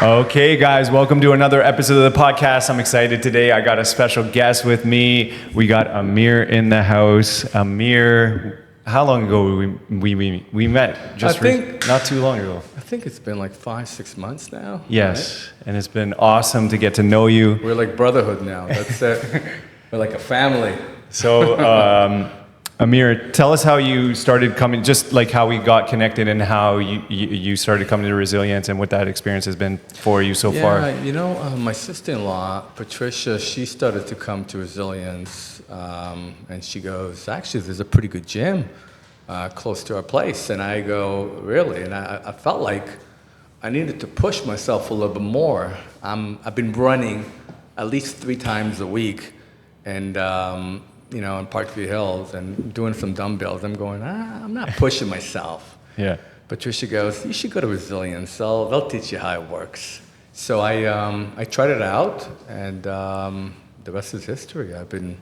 Okay, guys, welcome to another episode of the podcast. I'm excited today. I got a special guest with me. We got Amir in the house. Amir, how long ago we met? Just not too long ago. I think it's been like 5-6 months now. Yes, right? and it's been awesome to get to know you. We're like brotherhood now. That's it. We're like a family. So, Amir, tell us how you started coming, just like how we got connected and how you started coming to Resilience and what that experience has been for you so far. Yeah, you know, my sister-in-law, Patricia, she started to come to Resilience, and she goes, actually, there's a pretty good gym close to our place. And I go, really? And I felt like I needed to push myself a little bit more. I've been running at least 3 times a week, and you know, in Parkview Hills and doing some dumbbells. I'm going, I'm not pushing myself. Yeah. Patricia goes, you should go to Resilience. They'll teach you how it works. So I tried it out, and the rest is history. I've been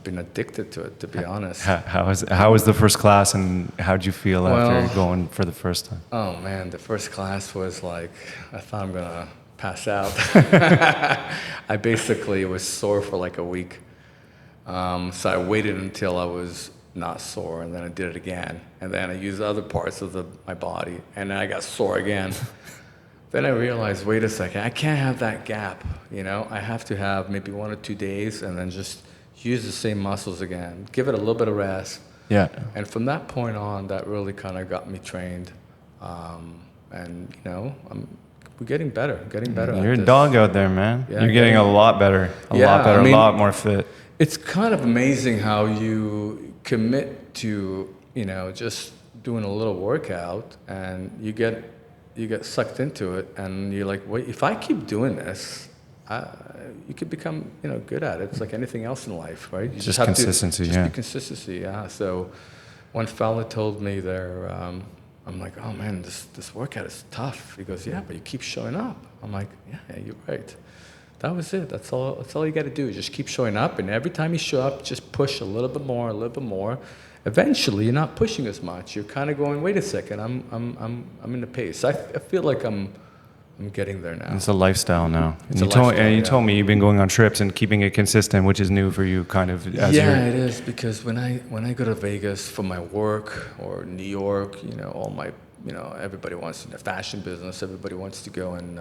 addicted to it, to be honest. How was the first class, and how'd you feel after going for the first time? Oh man, the first class was like, I thought I'm gonna pass out. I basically was sore for like a week. So I waited until I was not sore, and then I did it again. And then I used other parts of my body, and then I got sore again. Then I realized, wait a second, I can't have that gap, you know? I have to have maybe 1 or 2 days and then just use the same muscles again. Give it a little bit of rest. Yeah. And from that point on, that really kind of got me trained. And, you know, we're getting better You're a dog out there, man. Yeah, You're getting a lot better, a lot more fit. It's kind of amazing how you commit to, you know, just doing a little workout, and you get sucked into it, and you're like, wait, if I keep doing this, you could become, you know, good at it. It's like anything else in life, right? You just have consistency, to, be consistency, yeah. So one fella told me there, I'm like, oh man, this workout is tough. He goes, yeah, but you keep showing up. I'm like, yeah, you're right. That was it. That's all you got to do. Just keep showing up, and every time you show up, just push a little bit more. Eventually, you're not pushing as much. You're kind of going, wait a second, I'm in the pace. I feel like I'm getting there now. It's a lifestyle now. It's you told me you've been going on trips and keeping it consistent, which is new for you, kind of. It is, because when I go to Vegas for my work, or New York, you know, everybody wants in the fashion business. Everybody wants to go and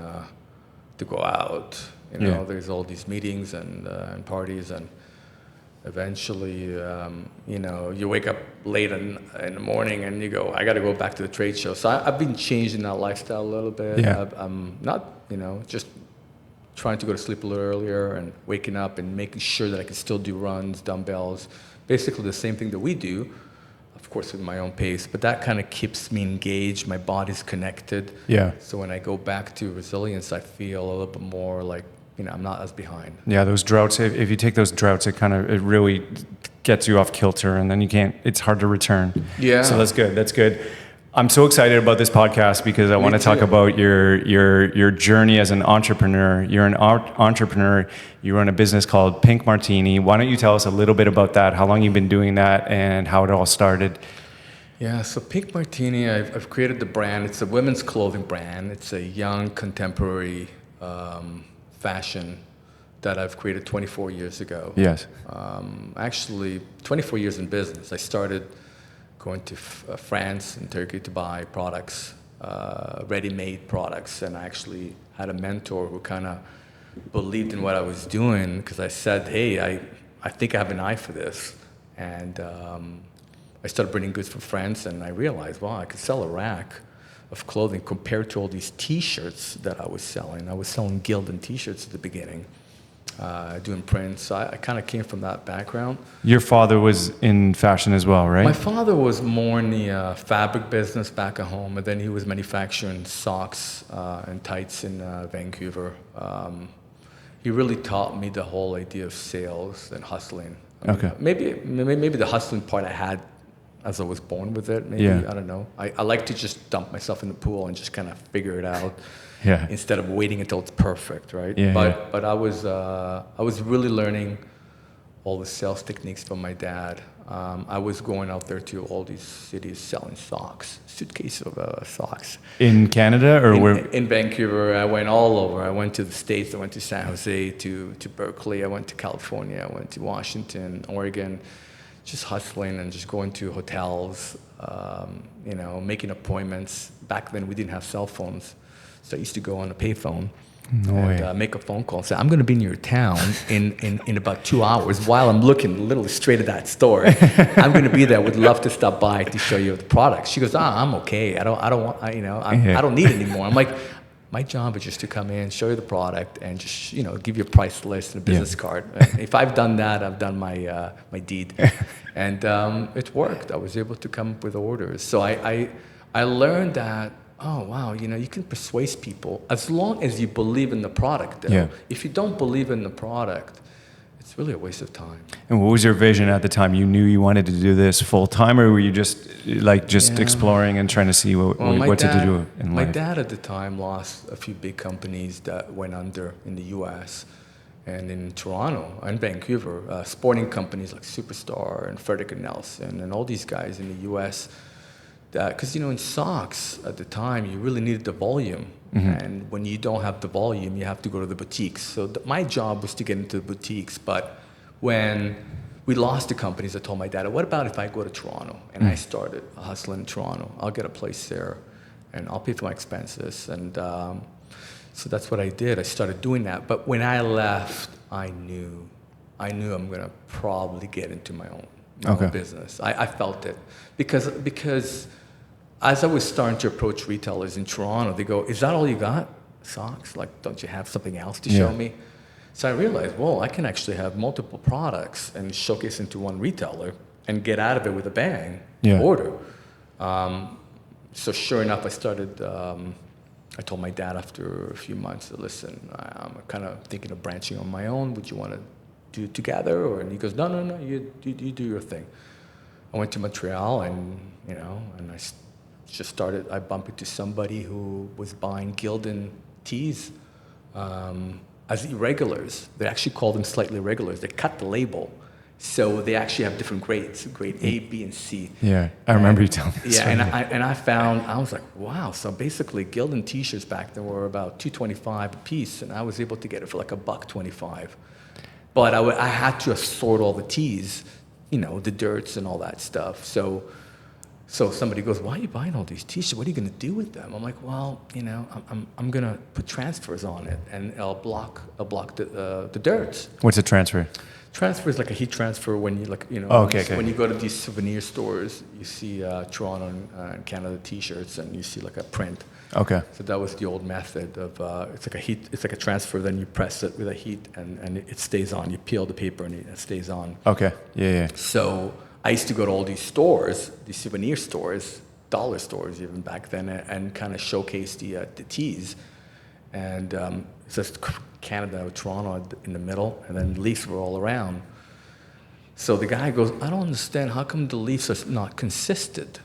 to go out. You know, there's all these meetings and parties, and eventually, you know, you wake up late in the morning and you go, I got to go back to the trade show. So I've been changing that lifestyle a little bit. Yeah. I'm not, you know, just trying to go to sleep a little earlier and waking up and making sure that I can still do runs, dumbbells, basically the same thing that we do. Of course, with my own pace, but that kind of keeps me engaged. My body's connected. Yeah. So when I go back to Resilience, I feel a little bit more like, you know, I'm not as behind. Yeah, those droughts. If you take those droughts, it really gets you off kilter, and then you can't. It's hard to return. Yeah. So that's good. That's good. I'm so excited about this podcast because I want to talk about your journey as an entrepreneur. You're an entrepreneur. You run a business called Pink Martini. Why don't you tell us a little bit about that? How long you've been doing that, and how it all started? Yeah, so Pink Martini, I've created the brand. It's a women's clothing brand. It's a young, contemporary fashion that I've created 24 years ago. Yes. Actually, 24 years in business. I started going to France and Turkey to buy products, ready-made products, and I actually had a mentor who kind of believed in what I was doing, because I said, hey, I think I have an eye for this. And I started bringing goods from France, and I realized, wow, I could sell a rack of clothing compared to all these T-shirts that I was selling. I was selling Gildan T-shirts at the beginning, doing prints. So I kind of came from that background. Your father was in fashion as well, right? My father was more in the fabric business back at home, and then he was manufacturing socks and tights in Vancouver. He really taught me the whole idea of sales and hustling. Okay. Maybe the hustling part I had as I was born with it. Maybe, I don't know. I like to just dump myself in the pool and just kind of figure it out. Yeah. Instead of waiting until it's perfect, right? Yeah, but I was really learning all the sales techniques from my dad. I was going out there to all these cities selling socks, suitcase of socks. In Canada or where? In Vancouver, I went all over. I went to the States. I went to San Jose, to Berkeley. I went to California. I went to Washington, Oregon, just hustling and just going to hotels, making appointments. Back then, we didn't have cell phones, so I used to go on a payphone. Make a phone call and say, I'm going to be in your town in about 2 hours while I'm looking literally straight at that store. I'm going to be there. Would love to stop by to show you the products. She goes, I'm okay. I don't need it anymore. I'm like, my job is just to come in, show you the product, and just give you a price list and a business card. And if I've done that, I've done my deed, and it worked. I was able to come up with orders. So I learned that. Oh, wow, you can persuade people as long as you believe in the product, though. Yeah. If you don't believe in the product, it's really a waste of time. And what was your vision at the time? You knew you wanted to do this full time, or were you just exploring and trying to see what to do in life? My dad at the time lost a few big companies that went under in the U.S. and in Toronto and Vancouver, sporting companies like Superstar and Frederick and Nelson and all these guys in the U.S., because in socks at the time you really needed the volume, and when you don't have the volume, you have to go to the boutiques. So my job was to get into the boutiques. But when we lost the companies, I told my dad, "What about if I go to Toronto and I started hustling in Toronto? I'll get a place there, and I'll pay for my expenses." And so that's what I did. I started doing that. But when I left, I knew I'm gonna probably get into my own business. I felt it because as I was starting to approach retailers in Toronto, they go, "Is that all you got? Socks? Like, don't you have something else to show me?" So I realized, well, I can actually have multiple products and showcase into one retailer and get out of it with a bang. Order. So sure enough, I started. I told my dad after a few months, "Listen, I'm kind of thinking of branching on my own. Would you want to do it together?" And he goes, No, you do your thing. I went to Montreal and I just started. I bumped into somebody who was buying Gildan tees as irregulars. They actually call them slightly irregulars. They cut the label, so they actually have different grades, grade A, B, and C. Yeah, I remember you telling me. Yeah, and I was like, wow. So basically, Gildan t-shirts back then were about $2.25 a piece, and I was able to get it for like $1.25. But I had to assort all the tees, the dirts and all that stuff. So somebody goes, "Why are you buying all these t-shirts? What are you going to do with them?" I'm like, "Well, I'm going to put transfers on it, and I'll block the dirt." What's a transfer? Transfer is like a heat transfer when you when you go to these souvenir stores, you see Toronto and Canada t-shirts, and you see like a print. Okay. So that was the old method of it's like a transfer. Then you press it with a heat, and it stays on. You peel the paper, and it stays on. Okay. Yeah. So I used to go to all these stores, these souvenir stores, dollar stores even back then, and kind of showcase the tees. And it's just Canada, Toronto in the middle, and then Leafs were all around. So the guy goes, "I don't understand. How come the Leafs are not consistent?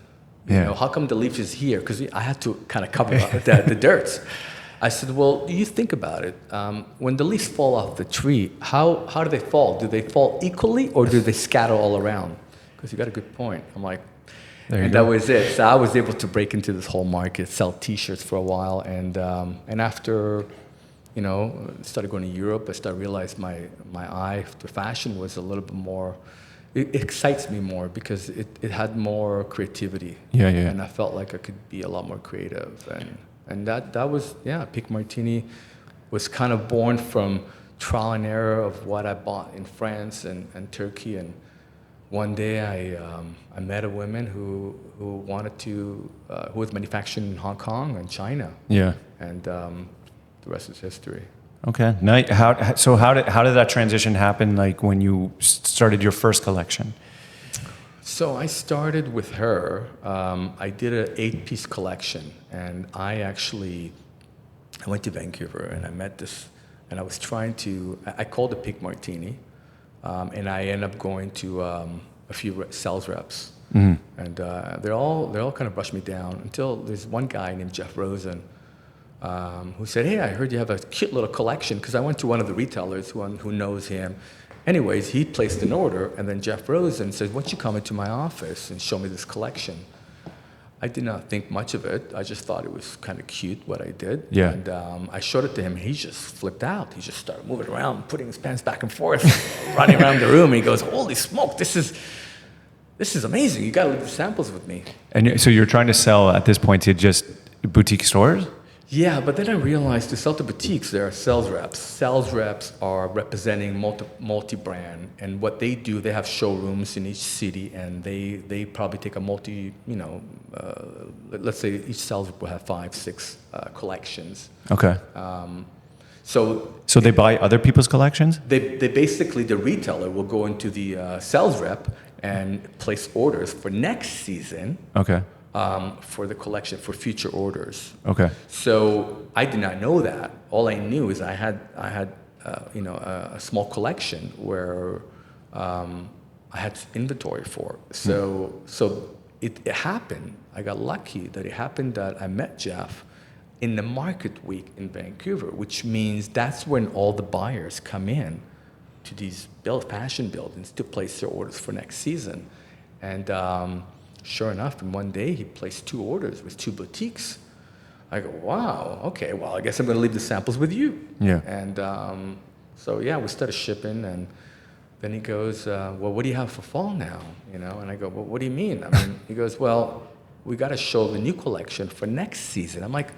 How come the Leafs is here?" Because I had to kind of cover the dirt. I said, "Well, you think about it. When the leaves fall off the tree, how do they fall? Do they fall equally, or do they scatter all around?" Because you got a good point. I'm like, that was it. So I was able to break into this whole market, sell T-shirts for a while, and after, started going to Europe, I started realizing my eye for fashion was a little bit more. It excites me more because it had more creativity. Yeah. And I felt like I could be a lot more creative, and that was Pink Martini was kind of born from trial and error of what I bought in France and Turkey. And one day I met a woman who wanted to who was manufacturing in Hong Kong and China. Yeah. And the rest is history. Okay. Now, how did that transition happen? Like when you started your first collection? So I started with her. I did an 8-piece collection, and I went to Vancouver and I met this, and I was trying to. I called it Pink Martini, and I ended up going to a few sales reps, and they all kind of brushed me down until there's one guy named Jeff Rosen. Who said, "Hey, I heard you have a cute little collection," because I went to one of the retailers who knows him, Anyways, he placed an order, and then Jeff Rosen said, "Why don't you come into my office and show me this collection?" I did not think much of it. I just thought it was kind of cute what I did. Yeah. And I showed it to him. He just flipped out. He just started moving around, putting his pants back and forth, running around the room. He goes, "Holy smoke, this is amazing. You got to leave the samples with me." And so you're trying to sell at this point to just boutique stores? Yeah, but then I realized to sell to boutiques, there are sales reps. Sales reps are representing multi-brand, and what they do, they have showrooms in each city, and they probably take a let's say each sales rep will have 5, 6 collections. Okay. So they buy other people's collections? they basically, the retailer will go into the sales rep and place orders for next season. Okay. For the collection, for future orders. Okay. So I did not know that. All I knew is I had a small collection where I had inventory for. So it happened. I got lucky that it happened that I met Jeff in the market week in Vancouver, which means that's when all the buyers come in to these fashion buildings to place their orders for next season. And sure enough, in one day, he placed 2 orders with 2 boutiques. I go, wow, okay, well, I guess I'm going to leave the samples with you. Yeah. And so, yeah, we started shipping, and then he goes, well, what do you have for fall now? And I go, well, what do you mean? He goes, well, we got to show the new collection for next season. I'm like,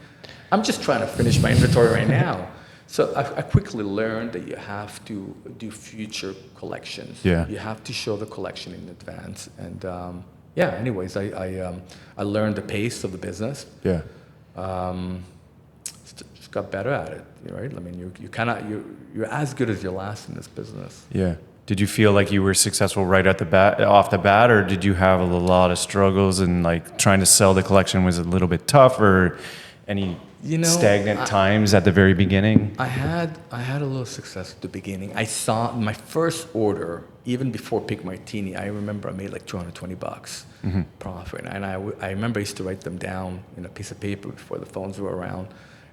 I'm just trying to finish my inventory right now. So I quickly learned that you have to do future collections. Yeah. You have to show the collection in advance. And anyways, I learned the pace of the business. Yeah. Just got better at it, right? You're as good as your last in this business. Yeah. Did you feel like you were successful right off the bat, or did you have a lot of struggles and like trying to sell the collection was a little bit tough, or any stagnant times at the very beginning? I had a little success at the beginning. I saw my first order, even before Pink Martini, I remember I made like $220 profit. And I remember I used to write them down in a piece of paper before the phones were around.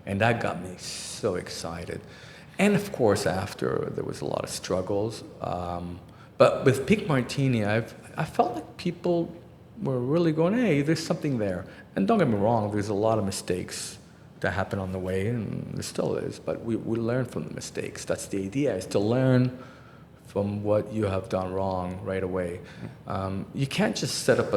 And that got me so excited. And of course, after, there was a lot of struggles. But with Pink Martini, I felt like people were really going, hey, there's something there. And don't get me wrong, there's a lot of mistakes that happen on the way, and there still is, but we learn from the mistakes. That's the idea, is to learn from what you have done wrong right away. You can't just set up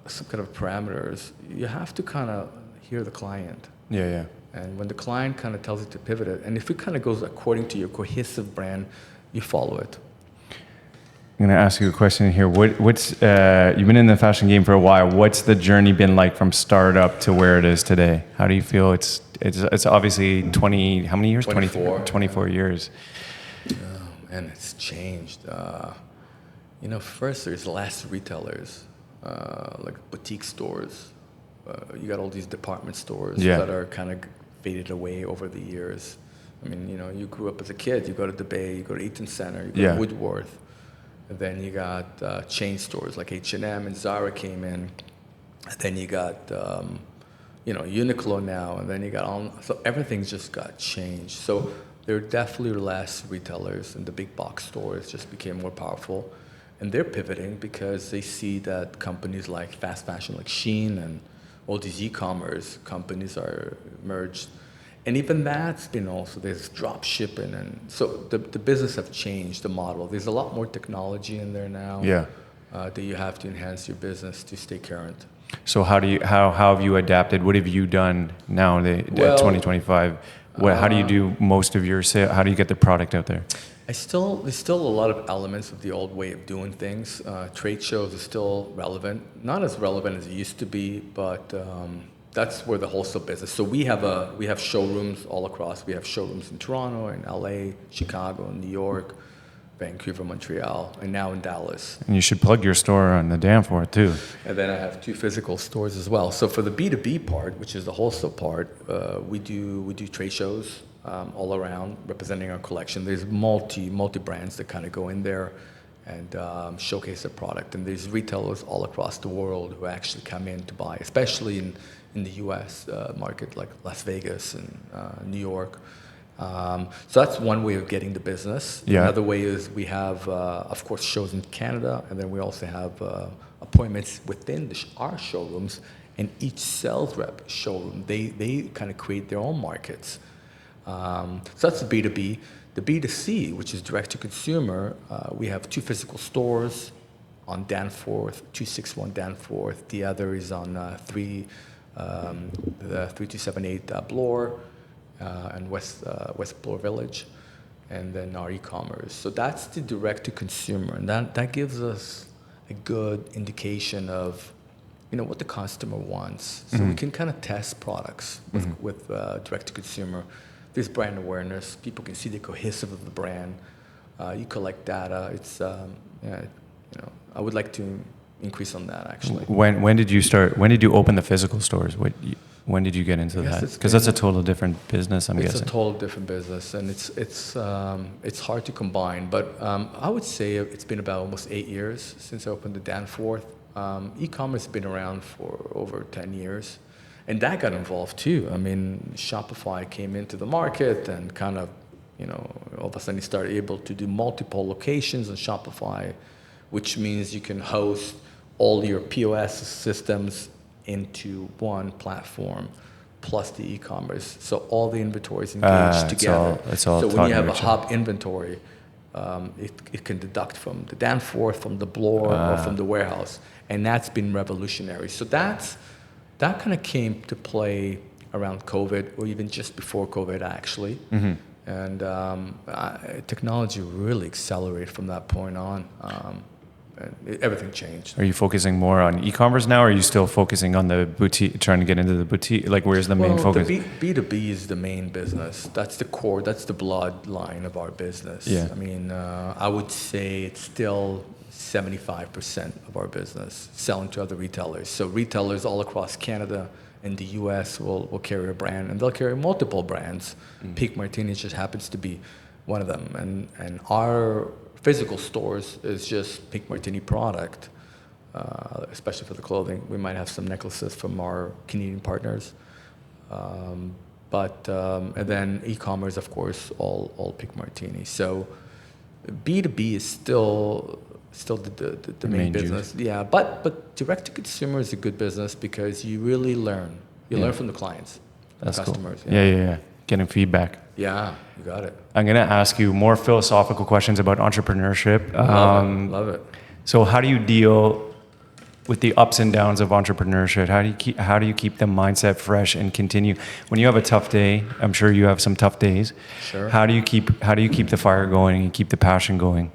some kind of parameters. You have to kind of hear the client. Yeah. And when the client kind of tells you to pivot it, and if it kind of goes according to your cohesive brand, you follow it. I'm going to ask you a question here. What's you've been in the fashion game for a while. What's the journey been like from startup to where it is today? How do you feel? It's obviously 20. How many years? 24. 24 years. And it's changed. First there's less retailers, like boutique stores. You got all these department stores that are kind of faded away over the years. You grew up as a kid. You go to the Bay, you go to Eaton Center, you go to Woodworth. And then you got chain stores like H&M and Zara came in. And then you got, Uniqlo now. And then you got so everything just got changed. So there are definitely less retailers, and the big box stores just became more powerful. And they're pivoting because they see that companies like fast fashion, like Shein, and all these e-commerce companies are merged. And even that's been also, there's drop shipping. And so the business have changed, the model. There's a lot more technology in there now that you have to enhance your business to stay current. So how have you adapted? What have you done now in 2025? How do you do most of your sale? How do you get the product out there? There's still a lot of elements of the old way of doing things. Trade shows are still relevant. Not as relevant as it used to be, but that's where the wholesale business. So we have showrooms all across. We have showrooms in Toronto, in LA, Chicago, New York, Vancouver, Montreal, and now in Dallas. And you should plug your store on the Danforth too. And then I have 2 physical stores as well. So for the B2B part, which is the wholesale part, we do trade shows all around representing our collection. There's multi brands that kind of go in there and showcase their product. And there's retailers all across the world who actually come in to buy, especially in the U.S. market, like Las Vegas and New York. So that's one way of getting the business. Yeah. Another way is we have, of course, shows in Canada, and then we also have appointments within our showrooms. And each sales rep showroom, they kind of create their own markets. So that's the B2B. The B2C, which is direct to consumer, we have 2 physical stores on Danforth, 261 Danforth. The other is on 3278 Bloor and West Bloor Village, and then our e-commerce. So that's the direct to consumer, and that gives us a good indication of what the customer wants. So we can kind of test products with direct to consumer. There's brand awareness. People can see the cohesive of the brand. You collect data. It's I would like to increase on that actually. When did you start? When did you open the physical stores? When did you get into that? Because that's a total different business, I'm guessing. It's a total different business, and it's hard to combine. But I would say it's been about almost 8 years since I opened the Danforth. E-commerce has been around for over 10 years. And that got involved too. I mean, Shopify came into the market and kind of, all of a sudden you started able to do multiple locations on Shopify, which means you can host all your POS systems into one platform, plus the e-commerce. So all the inventory is engaged together. It's all so when you have a hub inventory, it can deduct from the Danforth, from the Bloor, or from the warehouse. And that's been revolutionary. So that kind of came to play around COVID, or even just before COVID, actually. Mm-hmm. And technology really accelerated from that point on. Everything changed. Are you focusing more on e-commerce now, or are you still focusing on the boutique, trying to get into the boutique? Like, where's the main focus? The B2B is the main business. That's the core, that's the bloodline of our business. Yeah. I mean, I would say it's still 75% of our business, selling to other retailers. So retailers all across Canada and the US will carry a brand, and they'll carry multiple brands. Pink Martini just happens to be one of them. And our physical stores is just Pink Martini product, especially for the clothing. We might have some necklaces from our Canadian partners. And then e-commerce, of course, all Pink Martini. So B2B is still the main business. Juice. Yeah, but direct to consumer is a good business because you really learn. You learn from the clients, That's the customers. Cool. Yeah. Getting feedback. Yeah, you got it. I'm going to ask you more philosophical questions about entrepreneurship. Love it. So how do you deal with the ups and downs of entrepreneurship? How do you keep the mindset fresh and continue? When you have a tough day, I'm sure you have some tough days. Sure. How do you keep the fire going and keep the passion going?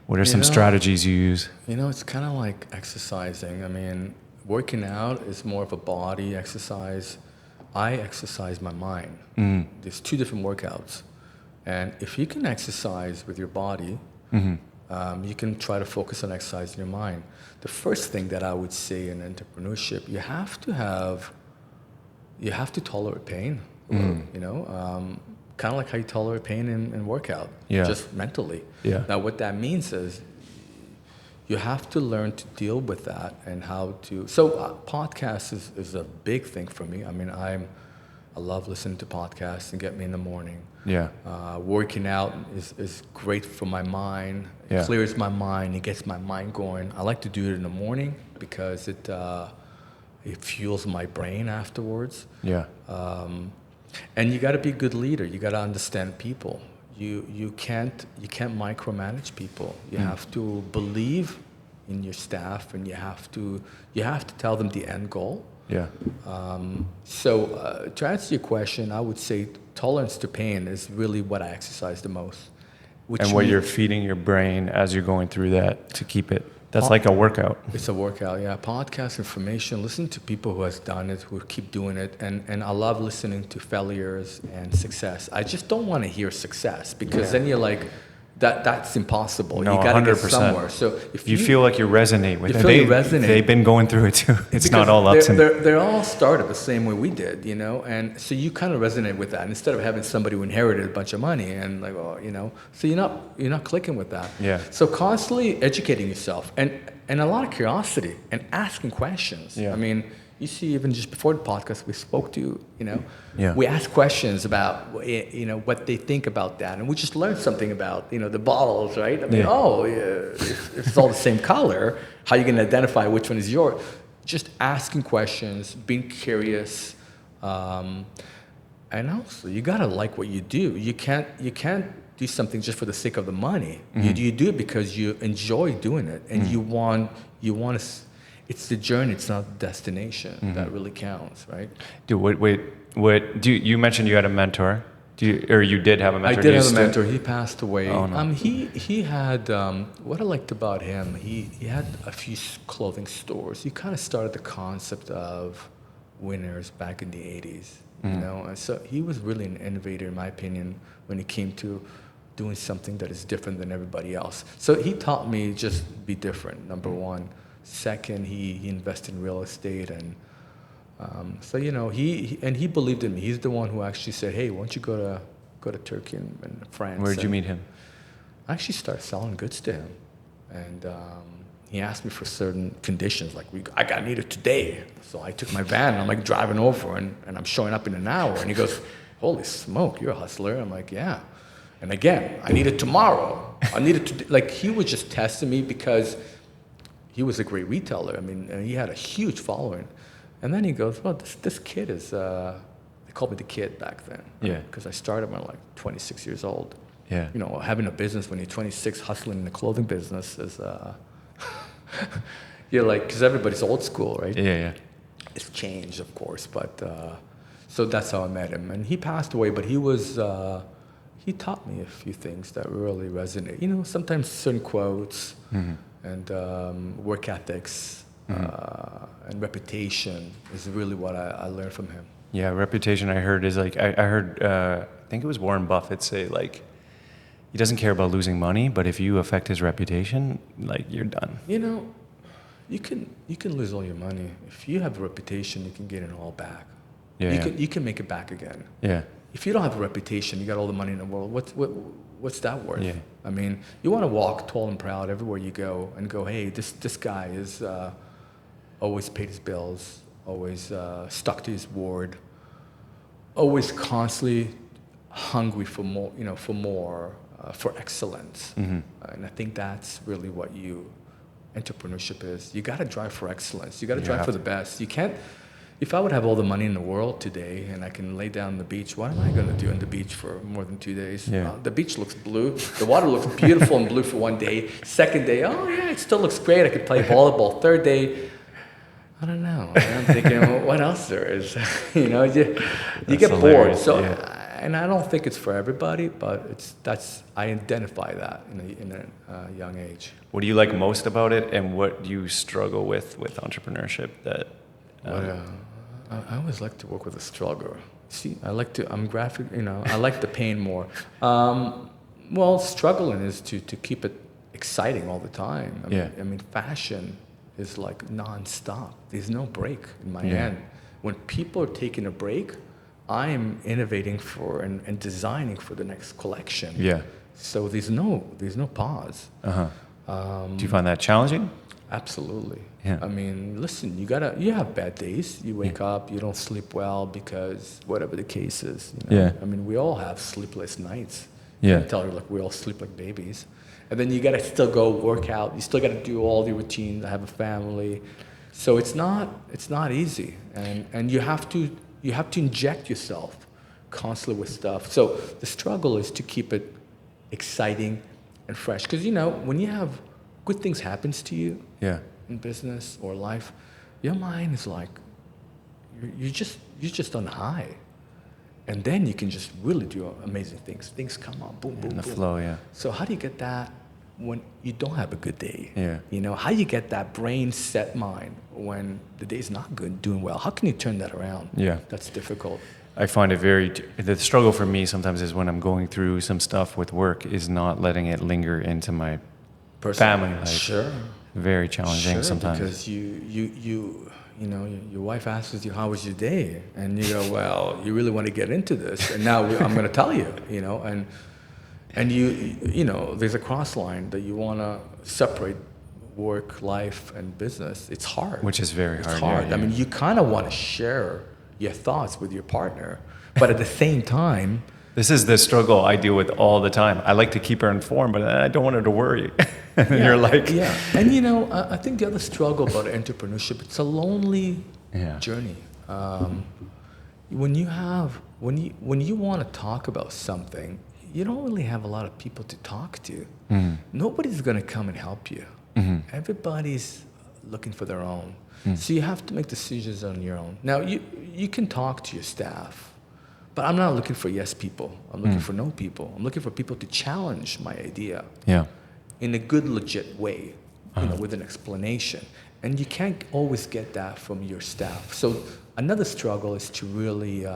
What are some strategies you use? It's kind of like exercising. I mean, working out is more of a body exercise. I exercise my mind. There's 2 different workouts. And if you can exercise with your body, you can try to focus on exercising your mind. The first thing that I would say in entrepreneurship, you have to tolerate pain. Kind of like how you tolerate pain in workout, just mentally. Yeah. Now, what that means is you have to learn to deal with that and how to. So, podcasts is a big thing for me. I mean, I love listening to podcasts and get me in the morning. Yeah. Working out is great for my mind. It clears my mind. It gets my mind going. I like to do it in the morning because it fuels my brain afterwards. Yeah. And you got to be a good leader. You got to understand people. You can't micromanage people. You have to believe in your staff, and you have to tell them the end goal. Yeah. So to answer your question, I would say tolerance to pain is really what I exercise the most. And what you're feeding your brain as you're going through that to keep it. That's like a workout. It's a workout, yeah. Podcast information, listen to people who has done it, who keep doing it. And I love listening to failures and success. I just don't want to hear success because then you're like, that's impossible. No, you got to get 100%. somewhere. So if you feel like you resonate with it. You resonate. They've been going through it too. It's not all ups and downs. They're all started the same way we did, and so you kind of resonate with that. And instead of having somebody who inherited a bunch of money and like, so you're not clicking with that. Yeah. So constantly educating yourself and a lot of curiosity and asking questions. Yeah. I mean, You see, even just before the podcast, we spoke to, Yeah. we asked questions about, what they think about that. And we just learned something about, the bottles, right? I mean, if it's all the same color, how are you going to identify which one is yours? Just asking questions, being curious. And also, you got to like what you do. You can't do something just for the sake of the money. You do it because you enjoy doing it. And you want to... It's the journey. It's not the destination that really counts, right? Dude, what? You mentioned you had a mentor. You did have a mentor? I did have a mentor. He passed away. Oh, no. He had what I liked about him. He had a few clothing stores. He kind of started the concept of winners back in the '80s. And so he was really an innovator, in my opinion, when it came to doing something that is different than everybody else. So he taught me just be different. Number one. Second, he invested in real estate, and so he believed in me. He's the one who actually said, "Hey, why don't you go to Turkey and France?" Where did you meet him? I actually started selling goods to him, and he asked me for certain conditions, like I need it today. So I took my van, and I'm like driving over, and I'm showing up in an hour, and he goes, "Holy smoke, you're a hustler." I'm like, "Yeah," and again, I need it tomorrow. I need it to like he was just testing me because he was a great retailer. I mean, and he had a huge following. And then he goes, "Well, this kid is," they called me the kid back then. Yeah. Because I started when like 26 years old. Yeah. Having a business when you're 26, hustling in the clothing business is, you're like, because everybody's old school, right? Yeah. It's changed, of course, but, so that's how I met him. And he passed away, but he taught me a few things that really resonate. Sometimes certain quotes, and work ethics and reputation is really what I learned from him. Yeah, reputation I heard is like, I heard, I think it was Warren Buffett say like, he doesn't care about losing money, but if you affect his reputation, like you're done. You can lose all your money. If you have a reputation, you can get it all back. Yeah. You can make it back again. Yeah. If you don't have a reputation, you got all the money in the world, what's that worth? Yeah. I mean, you want to walk tall and proud everywhere you go and go, hey, this guy is always paid his bills, always stuck to his word, always constantly hungry for more, for excellence. And I think that's really what entrepreneurship is. You got to drive for excellence. You got to drive for the best. You can't. If I would have all the money in the world today and I can lay down on the beach, what am I going to do on the beach for more than 2 days? Yeah. The beach looks blue. The water looks beautiful and blue for one day. Second day, oh yeah, it still looks great. I could play volleyball. Third day, I don't know. I'm thinking, well, what else there is? you get bored. So, and I don't think it's for everybody, but I identify that in a young age. What do you like most about it, and what do you struggle with entrepreneurship? That I always like to work with a struggler. See, I'm graphic, I like the pain more. Well, struggling is to keep it exciting all the time. I mean, fashion is like nonstop. There's no break in my end. When people are taking a break, I'm innovating for and designing for the next collection. Yeah. So there's no pause. Do you find that challenging? Absolutely. Yeah. I mean, listen, you have bad days. You wake up, you don't sleep well because whatever the case is. Yeah. I mean, we all have sleepless nights. Yeah. I tell her, like, we all sleep like babies. And then you got to still go work out. You still got to do all the routines. I have a family. So it's not easy. And you have to inject yourself constantly with stuff. So the struggle is to keep it exciting and fresh. Because, when you have good things happens to you in business or life, your mind is like, you're just on high. And then you can just really do amazing things. Things come on, boom, boom, In the boom. flow, yeah. So how do you get that when you don't have a good day? Yeah. How do you get that brain set mind when the day's not good, doing well? How can you turn that around? Yeah. That's difficult. I find it the struggle for me sometimes is when I'm going through some stuff with work is not letting it linger into my family life. Sure. Very challenging sometimes. Because your wife asks you, how was your day? And you go, well, you really want to get into this. And now I'm going to tell you, and there's a cross line that you want to separate work, life, and business, it's hard. Which is very It's hard. hard. Yeah, I mean, you kind of want to share your thoughts with your partner, but at the same time, this is the struggle I deal with all the time. I like to keep her informed, but I don't want her to worry. And then you're like, yeah. And you know, I think the other struggle about entrepreneurship, it's a lonely journey. When you want to talk about something, you don't really have a lot of people to talk to. Nobody's going to come and help you. Everybody's looking for their own. So you have to make decisions on your own. Now, you can talk to your staff, but I'm not looking for yes people. I'm looking for no people. I'm looking for people to challenge my idea in a good, legit way, with an explanation. And you can't always get that from your staff. So another struggle is to really,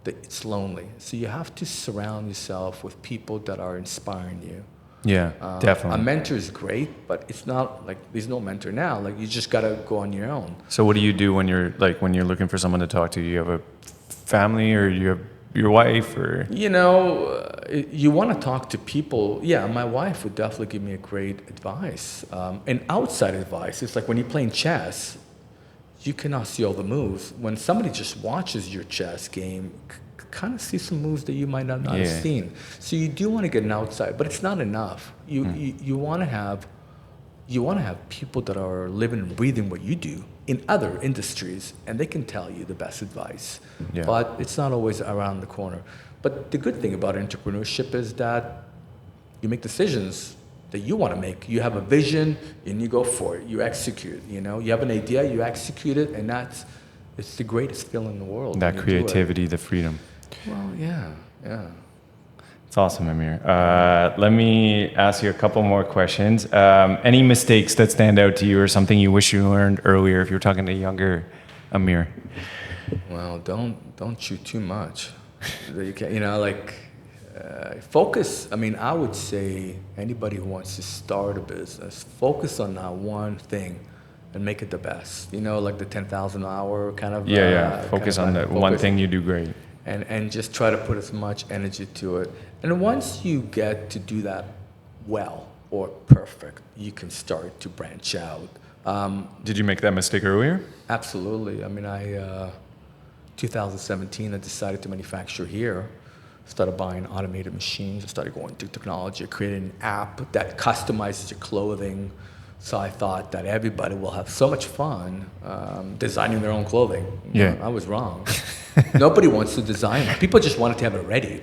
it's lonely. So you have to surround yourself with people that are inspiring you. Yeah, definitely. A mentor is great, but it's not like there's no mentor now. Like you just gotta go on your own. So what do you do when you're looking for someone to talk to? You have a family, or you have your wife, or you want to talk to people. Yeah, my wife would definitely give me a great advice. And outside advice, it's like when you're playing chess, you cannot see all the moves. When somebody just watches your chess game, kind of see some moves that you might not have seen. So you do want to get an outside, but it's not enough. You want to have people that are living and breathing what you do in other industries, and they can tell you the best advice. But it's not always around the corner. But the good thing about entrepreneurship is that you make decisions that you want to make. You have a vision and you go for it. You execute. You have an idea, you execute it, and it's the greatest feeling in the world. That creativity, the freedom. Well, yeah. It's awesome, Amir. Let me ask you a couple more questions. Any mistakes that stand out to you, or something you wish you learned earlier if you were talking to younger Amir? Well, don't shoot too much. You can, focus. I mean, I would say anybody who wants to start a business, focus on that one thing and make it the best. Like the 10,000 hour kind of. Focus on that one thing you do great. And just try to put as much energy to it. And once you get to do that well or perfect, you can start to branch out. Did you make that mistake earlier? Absolutely. I mean, 2017, I decided to manufacture here. Started buying automated machines. I started going through technology. I created an app that customizes your clothing. So I thought that everybody will have so much fun designing their own clothing. I was wrong. Nobody wants to design it. People just wanted to have it ready.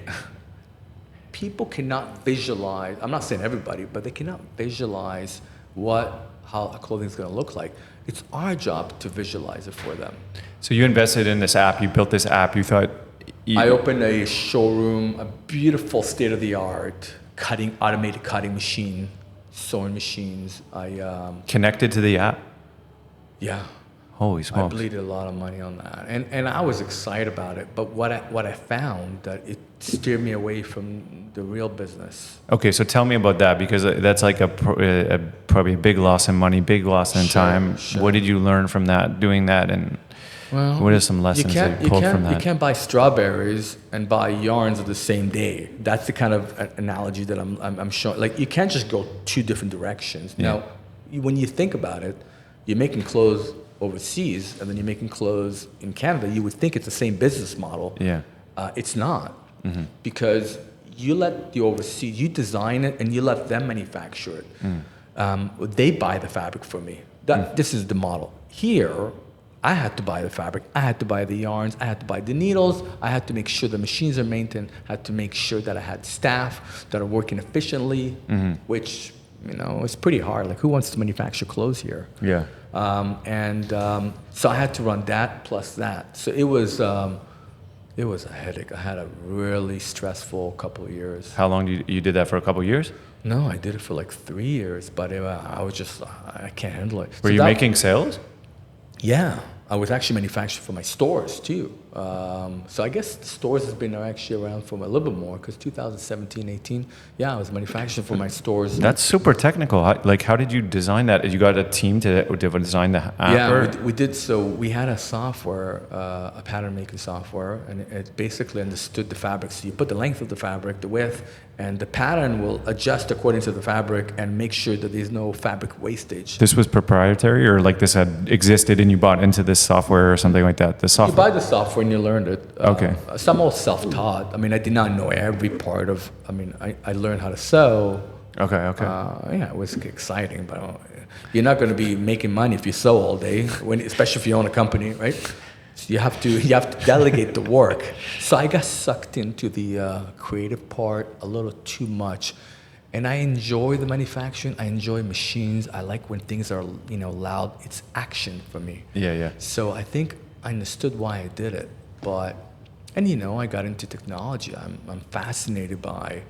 People cannot visualize, I'm not saying everybody, but they cannot visualize how a clothing is going to look like. It's our job to visualize it for them. So you invested in this app, you built this app, you thought... I opened a showroom, a beautiful state-of-the-art automated cutting machine, sewing machines. Connected to the app? Yeah. Holy smokes. I bleeded a lot of money on that. And I was excited about it, but what I found, that it steered me away from the real business. Okay, so tell me about that, because that's like probably a big loss in money, big loss in time. Sure. What did you learn from that, doing that, and what are some lessons that you pulled from that? You can't buy strawberries and buy yarns of the same day. That's the kind of analogy that I'm showing. Like, you can't just go two different directions. Now, when you think about it, you're making clothes overseas, and then you're making clothes in Canada. You would think it's the same business model. It's not, because you let the overseas, you design it and you let them manufacture it. They buy the fabric for me. This is the model. Here, I had to buy the fabric, I had to buy the yarns, I had to buy the needles, I had to make sure the machines are maintained, I had to make sure that I had staff that are working efficiently, which, it's pretty hard. Like, who wants to manufacture clothes here? So I had to run that plus that. So it was a headache. I had a really stressful couple of years. How long you did that for? A couple of years? No, I did it for like 3 years, but I can't handle it. Were you making sales? Yeah, I was actually manufacturing for my stores too. So I guess the stores has been actually around for a little bit more, because 2017, 18, I was manufacturing for my stores. That's super technical. How did you design that? You got a team to design the app? Yeah, we did. So we had a software, a pattern making software, and it basically understood the fabric. So you put the length of the fabric, the width, and the pattern will adjust according to the fabric and make sure that there's no fabric wastage. This was proprietary, or like this had existed and you bought into this software or something like that? The software. You buy the software and you learned it. Okay. Some all self-taught. I mean, I did not know every part of. I mean, I learned how to sew. Okay. It was exciting, but you're not going to be making money if you sew all day, especially if you own a company, right? So you have to delegate the work. So I got sucked into the creative part a little too much, and I enjoy the manufacturing. I enjoy machines. I like when things are loud. It's action for me. Yeah. So I think I understood why I did it, I got into technology. I'm fascinated by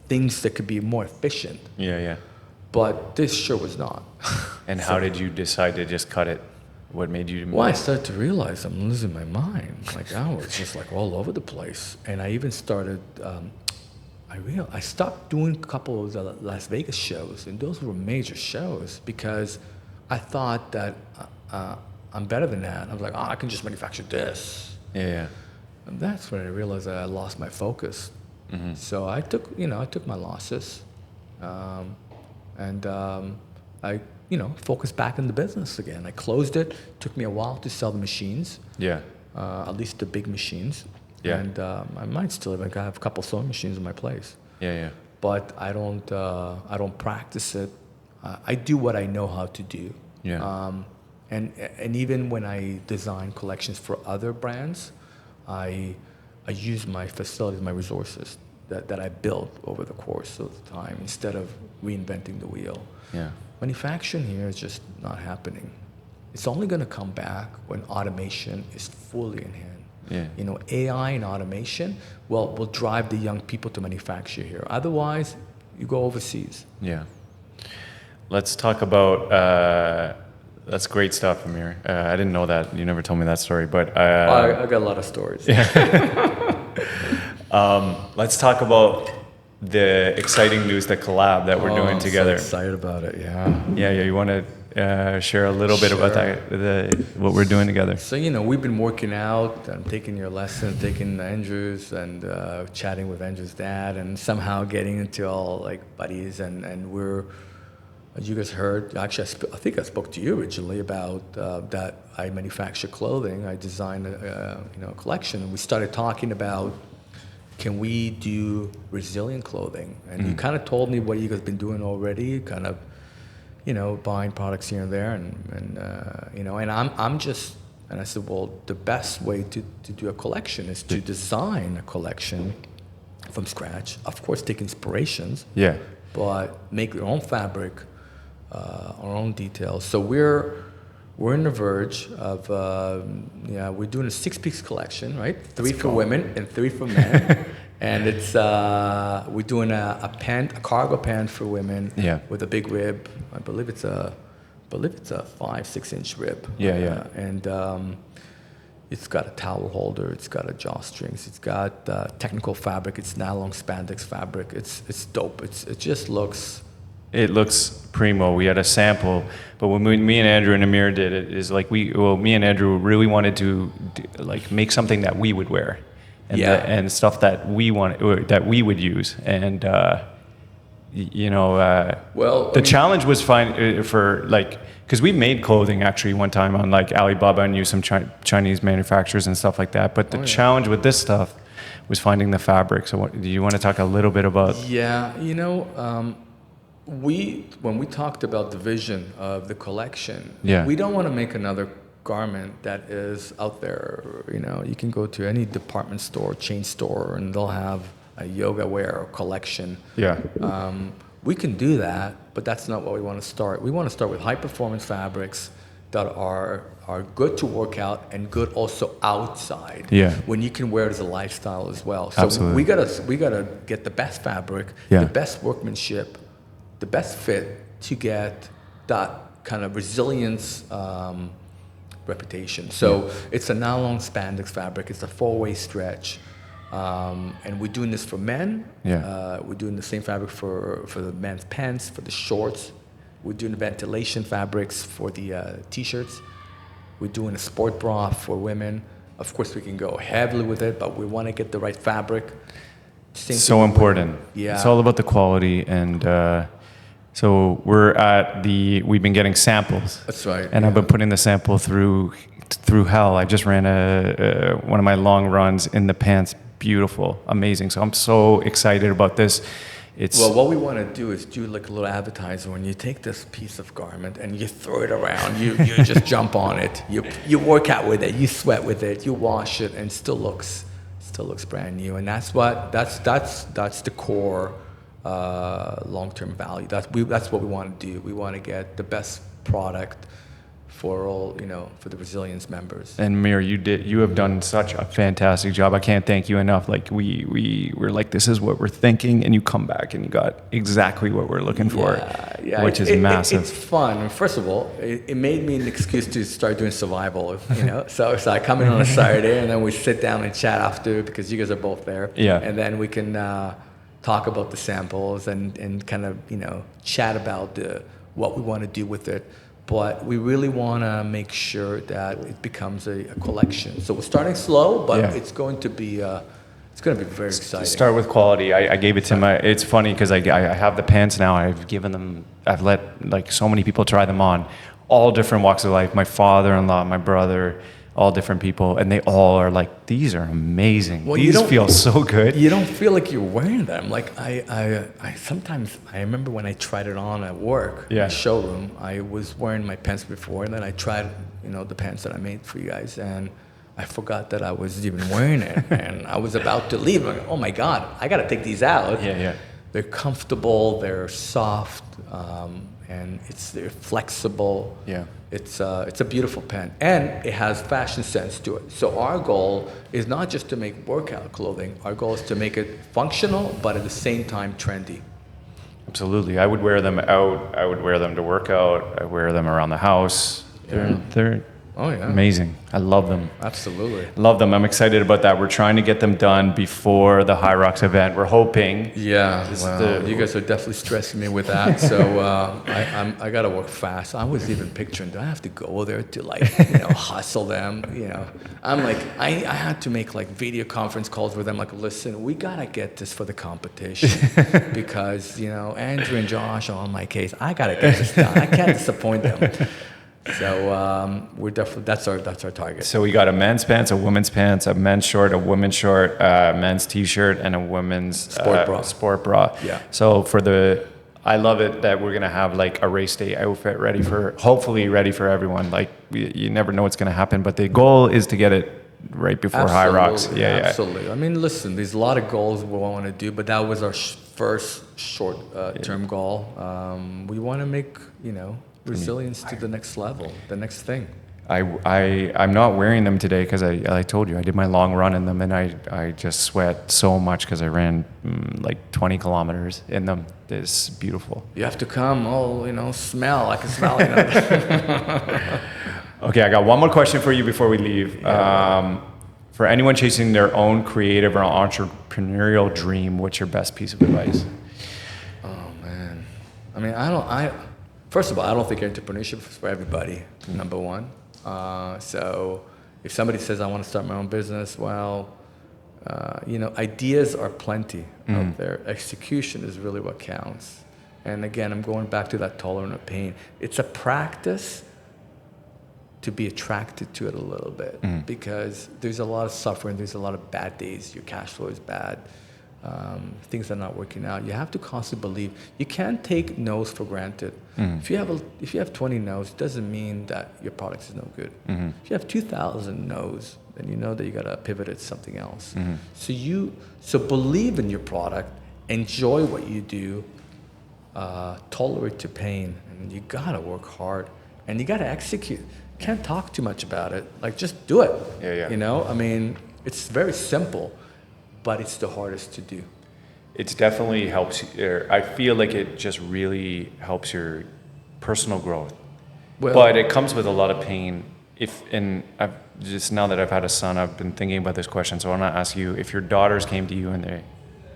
things that could be more efficient. Yeah. But this sure was not. And how did you decide to just cut it? What made you? Well, I started to realize I'm losing my mind. Like I was just like all over the place, and I even started. I stopped doing a couple of the Las Vegas shows, and those were major shows because I thought that I'm better than that. I was like, I can just manufacture this. Yeah. And that's when I realized that I lost my focus. Mm-hmm. So I took my losses, and I focused back in the business again. I closed it. Took me a while to sell the machines. Yeah. At least the big machines. Yeah. And I might still have a couple sewing machines in my place. Yeah. But I don't practice it. I do what I know how to do. Yeah. And even when I design collections for other brands, I use my facilities, my resources that I built over the course of time instead of reinventing the wheel. Yeah. Manufacturing here is just not happening. It's only going to come back when automation is fully in hand. Yeah. AI and automation will drive the young people to manufacture here. Otherwise, you go overseas. Yeah. Let's talk about. That's great stuff, Amir. I didn't know that. You never told me that story, but I got a lot of stories. Let's talk about the exciting news, the collab that we're doing together. I'm so excited about it. Yeah. Yeah. You want to share a little bit about that, what we're doing together? So we've been working out. I'm taking your lesson, taking Andrew's, and chatting with Andrew's dad, and somehow getting into all like buddies, and we're. As you guys heard, actually, I think I spoke to you originally about that I manufacture clothing. I designed a collection, and we started talking about, can we do resilient clothing? And you kind of told me what you guys been doing already, kind of, buying products here and there, and I said, well, the best way to do a collection is to design a collection from scratch. Of course, take inspirations. Yeah. But make your own fabric. Our own details. So we're in the verge of we're doing a 6-piece collection, right? 3 for women and 3 for men, and it's we're doing a cargo pant for women with a big rib. I believe it's a 5-6 inch rib. And it's got a towel holder. It's got a jawstrings. It's got technical fabric. It's nylon spandex fabric. It's dope. It just looks. It looks primo. We had a sample, but when me and Andrew and Amir did it, is like me and Andrew really wanted to make something that we would wear, and and stuff that we would use, and the challenge was because we made clothing actually one time on like Alibaba and used some Chinese manufacturers and stuff like that, but the challenge with this stuff was finding the fabric. So do you want to talk a little bit about? Yeah, when we talked about the vision of the collection, we don't want to make another garment that is out there. You can go to any department store, chain store, and they'll have a yoga wear collection. Yeah. We can do that, but that's not what we want to start. We want to start with high performance fabrics that are good to work out and good also outside. Yeah. When you can wear it as a lifestyle as well. So Absolutely. we gotta get the best fabric, the best workmanship, the best fit to get that kind of resilience reputation. So it's a nylon spandex fabric. It's a 4-way stretch. And we're doing this for men. We're doing the same fabric for the men's pants, for the shorts. We're doing the ventilation fabrics for the t-shirts. We're doing a sport bra for women. Of course, we can go heavily with it, but we want to get the right fabric. So important. Yeah. It's all about the quality. And so we've been getting samples. That's right. And I've been putting the sample through hell. I just ran one of my long runs in the pants. Beautiful, amazing. So I'm so excited about this. Well, what we want to do is do like a little advertising. When you take this piece of garment and you throw it around, you just jump on it. You work out with it, you sweat with it, you wash it, and still looks brand new. And that's the core long-term value. That's what we want to do. We want to get the best product for all, for the Resilience members. And Amir, you have done such a fantastic job. I can't thank you enough. Like we're like, this is what we're thinking, and you come back and you got exactly what we're looking for, which is massive. It's fun. First of all, it made me an excuse to start doing survival. So I come in on a Saturday, and then we sit down and chat after, because you guys are both there. Yeah. And then we can talk about the samples and kind of chat about what we want to do with it. But we really want to make sure that it becomes a collection. So we're starting slow, but it's going to be very exciting. Start with quality. I gave it to it's funny because I have the pants now. I've let like so many people try them on, all different walks of life. My father-in-law, my brother, all different people, and they all are like, these are amazing. Well, these feel so good. You don't feel like you're wearing them. Like I sometimes, I remember when I tried it on at work, in the showroom, I was wearing my pants before, and then I tried, the pants that I made for you guys, and I forgot that I was even wearing it, and I was about to leave. I'm like, oh my God, I got to take these out. Yeah. They're comfortable, they're soft, and they're flexible. Yeah. It's a beautiful pen, and it has fashion sense to it. So our goal is not just to make workout clothing. Our goal is to make it functional, but at the same time trendy. Absolutely. I would wear them out. I would wear them to work out. I wear them around the house. They're amazing. I love them. Absolutely. Love them. I'm excited about that. We're trying to get them done before the High Rocks event. We're hoping. Yeah. You guys are definitely stressing me with that. So I got to work fast. I was even picturing, do I have to go there to hustle them? I'm like, I had to make like video conference calls with them. Like, listen, we got to get this for the competition because, Andrew and Josh are on my case. I got to get this done. I can't disappoint them. So we're definitely that's our target. So we got a men's pants, a women's pants, a men's short, a women's short, a men's t-shirt, and a women's sport bra. Yeah. So I love it that we're gonna have like a race day outfit hopefully ready for everyone. Like you never know what's gonna happen, but the goal is to get it right before High Rocks. Yeah, absolutely. I mean, listen, there's a lot of goals we want to do, but that was our first short-term goal. We want to make Resilience to the next level, the next thing. I'm not wearing them today because I told you I did my long run in them, and I just sweat so much because I ran like 20 kilometers in them. It's beautiful. You have to come, smell. I can smell Okay, I got one more question for you before we leave. For anyone chasing their own creative or entrepreneurial dream, what's your best piece of advice? Oh man, I mean, First of all, I don't think entrepreneurship is for everybody, number one. So if somebody says, I want to start my own business, ideas are plenty out there. Execution is really what counts. And again, I'm going back to that tolerance of pain. It's a practice to be attracted to it a little bit because there's a lot of suffering, there's a lot of bad days, your cash flow is bad. Things are not working out. You have to constantly believe. You can't take no's for granted. If you have 20 no's, it doesn't mean that your product is no good. If you have 2,000 no's, then you know that you got to pivot it to something else. So believe in your product, enjoy what you do, tolerate your pain, and you got to work hard, and you got to execute. Can't talk too much about it. Like just do it. Yeah. I mean, it's very simple. But it's the hardest to do. It definitely helps. I feel like it just really helps your personal growth. But it comes with a lot of pain and I've just, now that I've had a son, I've been thinking about this question. So I want to ask you, if your daughters came to you and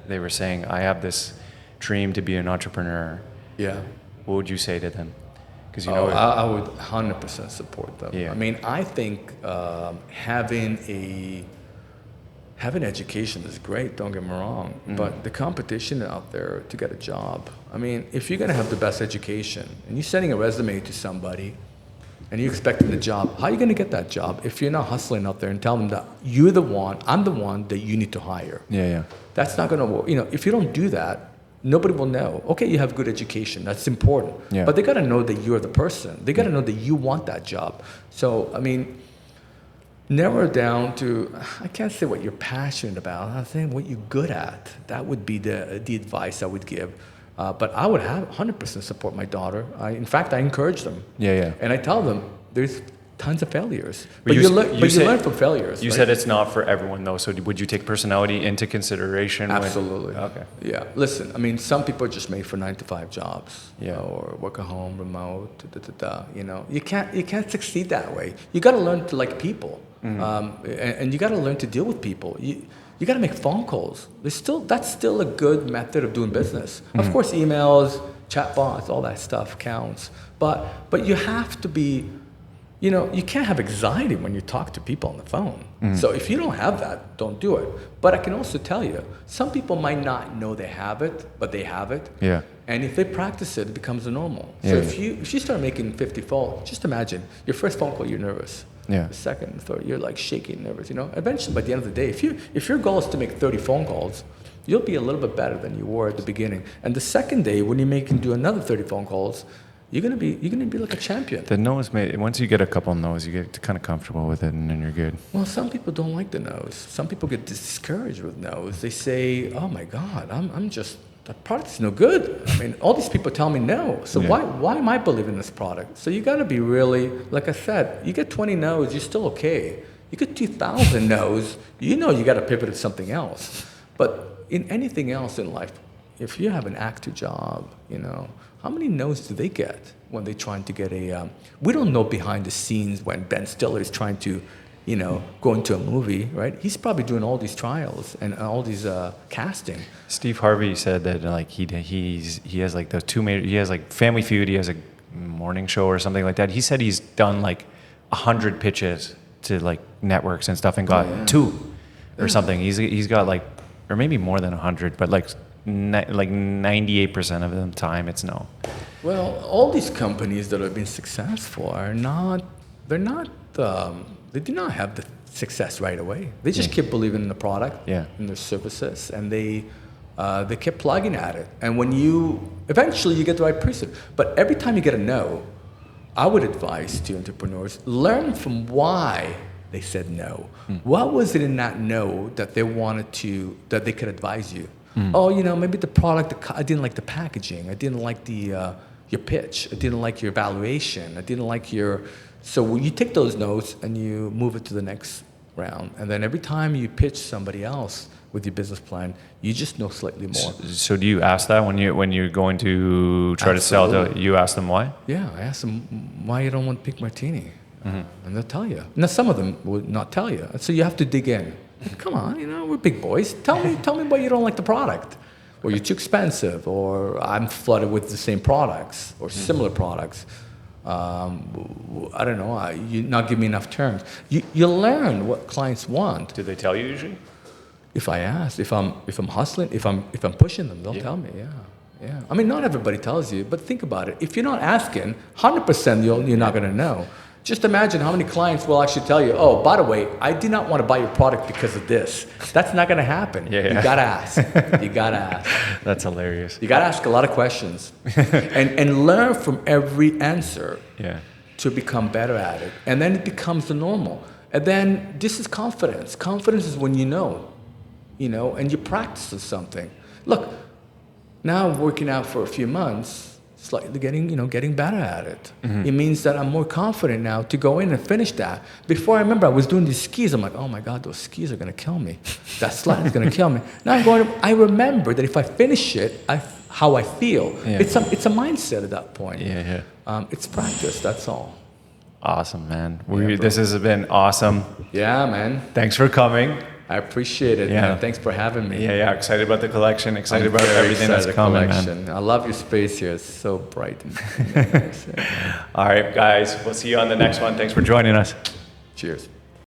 they were saying, I have this dream to be an entrepreneur, Yeah. what would you say to them? Because I would 100% support them. Yeah. I mean, I think having education is great, don't get me wrong, but the competition out there to get a job, I mean, if you're going to have the best education and you're sending a resume to somebody and you're expecting a job, how are you going to get that job if you're not hustling out there and telling them that you're the one, I'm the one that you need to hire? Yeah. That's not going to work. If you don't do that, nobody will know. Okay, you have good education. That's important. Yeah. But they got to know that you're the person. They got to know that you want that job. So, I mean, narrow it down to, I can't say what you're passionate about. I think what you're good at. That would be the advice I would give. But I would 100% support my daughter. In fact, I encourage them. Yeah. And I tell them there's tons of failures. But you you learn from failures. You right? said it's not for everyone, though. So would you take personality into consideration? Absolutely. Okay. Yeah. Listen, I mean, some people are just made for 9-to-5 jobs. Yeah. Or work at home, remote. You can't succeed that way. You got to learn to like people, and you got to learn to deal with people. You got to make phone calls. That's still a good method of doing business. Of course, emails, chatbots, all that stuff counts. But you have to be. You can't have anxiety when you talk to people on the phone. So if you don't have that, don't do it. But I can also tell you, some people might not know they have it, but they have it. Yeah. And if they practice it, it becomes a normal. Yeah. So if you start making 50 phone, just imagine, your first phone call, you're nervous. Yeah. The second, the third, you're like shaking, nervous. Eventually, by the end of the day, if your goal is to make 30 phone calls, you'll be a little bit better than you were at the beginning. And the second day, when you do another 30 phone calls, you're gonna be like a champion. The no's once you get a couple no's, you get kind of comfortable with it, and then you're good. Well, some people don't like the no's. Some people get discouraged with no's. They say, "Oh my God, that product's no good." I mean, all these people tell me no. So why am I believing this product? So you got to be really, like I said, you get 20 no's, you're still okay. You get 2,000 no's, you got to pivot to something else. But in anything else in life, if you have an actor job, how many no's do they get when they're trying to get we don't know behind the scenes when Ben Stiller is trying to, go into a movie, right? He's probably doing all these trials and all these casting. Steve Harvey said that like he has like the two major, he has like Family Feud, he has a morning show or something like that. He said he's done like 100 pitches to like networks and stuff and got 2 or something. He's got like, or maybe more than 100, but like 98% of the time it's no. Well, all these companies that have been successful they do not have the success right away. They just keep believing in the product, in their services, and they keep plugging at it. And when eventually you get the right person. But every time you get a no, I would advise to entrepreneurs, learn from why they said no. What was it in that no that that they could advise you? Oh, maybe the product, I didn't like the packaging. I didn't like your pitch. I didn't like your evaluation. I didn't like so you take those notes and you move it to the next round. And then every time you pitch somebody else with your business plan, you just know slightly more. So do you ask that when you're going to try to sell you ask them why? Yeah, I ask them why you don't want Pink Martini. And they'll tell you. Now, some of them will not tell you. So you have to dig in. Come on, we're big boys. Tell me why you don't like the product, or you're too expensive, or I'm flooded with the same products or similar products. I don't know. You not give me enough terms. You learn what clients want. Do they tell you usually? If I ask, if I'm hustling, if I'm pushing them, they'll tell me. Yeah. I mean, not everybody tells you, but think about it. If you're not asking, 100% you're not going to know. Just imagine how many clients will actually tell you, oh, by the way, I did not want to buy your product because of this. That's not going to happen. Yeah. You got to ask. You got to ask. That's hilarious. You got to ask a lot of questions and learn from every answer to become better at it. And then it becomes the normal. And then this is confidence. Confidence is when you know, and you practice something. Look, now I'm working out for a few months, slightly getting better at it. It means that I'm more confident now to go in and finish that. Before, I remember I was doing these skis. I'm like, oh my God, those skis are going to kill me. That slide is going to kill me. Now I remember that if I finish it, how I feel. It's a mindset at that point. Yeah. It's practice, that's all. Awesome, man. bro. This has been awesome. Yeah, man. Thanks for coming. I appreciate it, Yeah. man. Thanks for having me. Yeah. Excited about the collection. Excited I'm about very everything that's excited coming, collection. man. I love your space here. It's so bright. And nice. All right, guys. We'll see you on the next one. Thanks for joining us. Cheers.